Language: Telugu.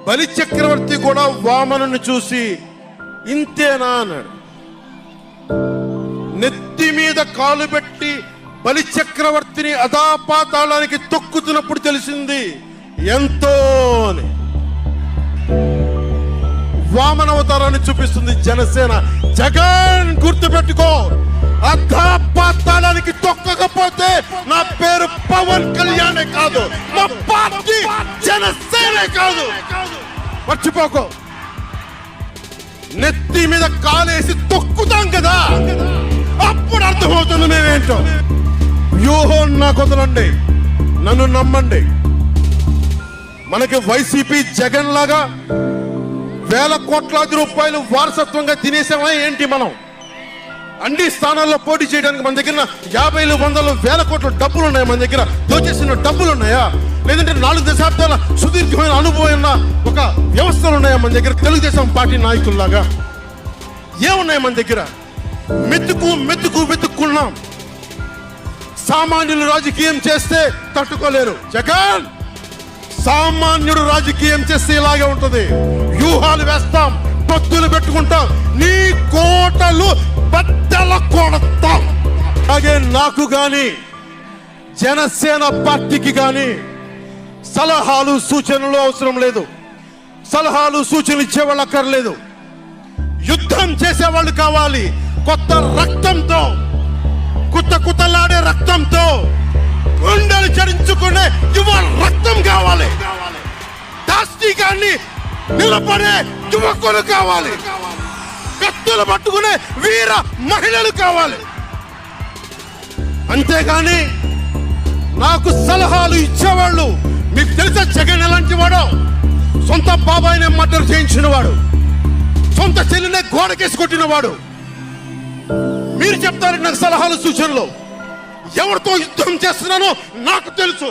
బలి చక్రవర్తి కూడా వామనుని చూసి ఇంతేనా అన్నాడు. నెత్తి మీద కాలు పెట్టి బలి చక్రవర్తిని అధాపాతాళానికి తొక్కుతున్నప్పుడు తెలిసింది ఎంతో అని. వామన అవతారాన్ని చూపిస్తుంది జనసేన. జగన్ గుర్తుపెట్టుకో, అధాపాతాళానికి తొక్కకపోతే నా పేరు పవన్ కళ్యాణే కాదు, మా పార్టీ జనసేనే కాదు, మర్చిపోకో. నెత్తి మీద కాలేసి తొక్కుతాం కదా, అప్పుడు అర్థమవుతుంది మేమేంటో. వ్యూహం నాకు వదలండి, నన్ను నమ్మండి. మనకి వైసీపీ జగన్ లాగా వేల కోట్లాది రూపాయలు వారసత్వంగా తినేసామా ఏంటి? మనం అన్ని స్థానాల్లో పోటీ చేయడానికి మన దగ్గర 50, 100, 1000 కోట్ల డబ్బులు ఉన్నాయి. మన దగ్గర దోచేసిన డబ్బులు ఉన్నాయా? లేదంటే 4 దశాబ్దాల సుదీర్ఘమైన అనుభవం ఉన్న ఒక వ్యవస్థలు ఉన్నాయా మన దగ్గర? తెలుగుదేశం పార్టీ నాయకుల్లాగా ఏమున్నాయి మన దగ్గర? వెతుక్కున్నాం. సామాన్యులు రాజకీయం చేస్తే తట్టుకోలేరు. జగన్ సామాన్యుడు రాజకీయం చేస్తే ఇలాగే ఉంటది. వ్యూహాలు వేస్తాం, పొత్తులు పెట్టుకుంటాం, నీ కోటలు బద్దల కొడతాం. అలాగే నాకు గాని జనసేన పార్టీకి గాని సలహాలు సూచనలు అవసరం లేదు. సలహాలు సూచనలు ఇచ్చేవాళ్ళు అక్కర్లేదు. యుద్ధం చేసేవాళ్ళు కావాలి. కొత్త రక్తంతో, కుతలాడే రక్తంతో, గుండెలు చరించుకునే యువ రక్తం కావాలి. దాష్టికాన్ని నిలబడే యువకులు కావాలి. కత్తులు పట్టుకునే వీర మహిళలు కావాలి. అంతేగాని నాకు సలహాలు ఇచ్చేవాళ్ళు, మీకు తెలుసా జగన్ ఎలాంటి వాడో? సొంత బాబాయినే మర్డర్ చేయించిన వాడు, సొంత చెల్లినే గోడకేసి కొట్టిన వాడు. మీరు చెప్తారు నాకు సలహాలు సూచనలు. ఎవరితో యుద్ధం చేస్తున్నానో నాకు తెలుసు.